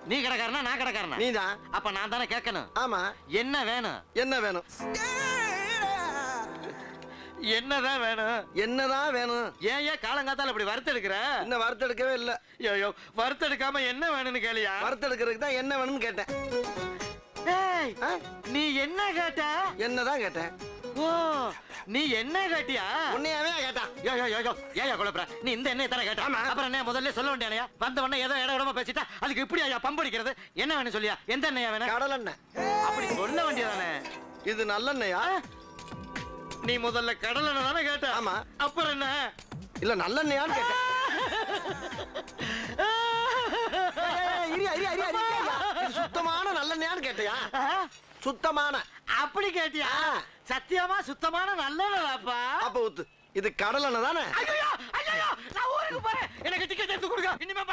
நீ கடைக்காரனா நான் கடைக்காரனா? நீதான். அப்ப நான் தானே கேட்கணும். ஆமா. என்ன வேணும்? என்ன வேணும்? என்னதான் வேணும்? என்னதான் வேணும்? ஏன் காலங்காத்தால இப்படி வறுத்தெடுக்கிற? இன்னும் வறுத்தெடுக்கவே இல்ல. ஐயோ, வறுத்தெடுக்காம என்ன வேணும்னு கேளியா? வறுத்தெடுக்கிறதுக்கு தான் என்ன வேணும்னு கேட்டேன். ஏய், நீ என்ன கேட்ட? என்னதான் கேட்டேன். ஓ, நீ என்ன கேட்டியா? உன்னையாவே கேட்டான். ஏயா குழப்பற? நீ இந்த எண்ணெய் தானே கேட்ட? அப்புறம் என்ன முதல்ல சொல்ல வேண்டியா? வந்த உடனே ஏதோ இட இடமா பேசிட்டா அதுக்கு இப்படி ஐயா பம்படிக்கிறது? என்ன வேணும் சொல்லியா? எந்த எண்ணெயா வேணும்? கடலெண்ணெய். அப்படி சொல்ல வேண்டியதானே. இது நல்லெண்ணெயா? நீ முதல்ல கடலெண்ணெய் தானே கேட்ட? ஆமா. அப்புறம் என்ன? இல்ல நல்லெண்ணெயான்னு கேட்டேன். சுத்தமான நல்லெண்ணெயான்னு கேட்டியா? சுத்தமான. அப்படி கேட்டியா? சத்தியமா சுத்தமான நல்லெண்ணெய்ப்பா. அப்ப ஊத்து. இது கடலெண்ணெய் தானே? ஐயோ, நான் ஊருக்கு போறேன். எனக்கு டிக்கெட் எடுத்து கொடுங்க. இனிமே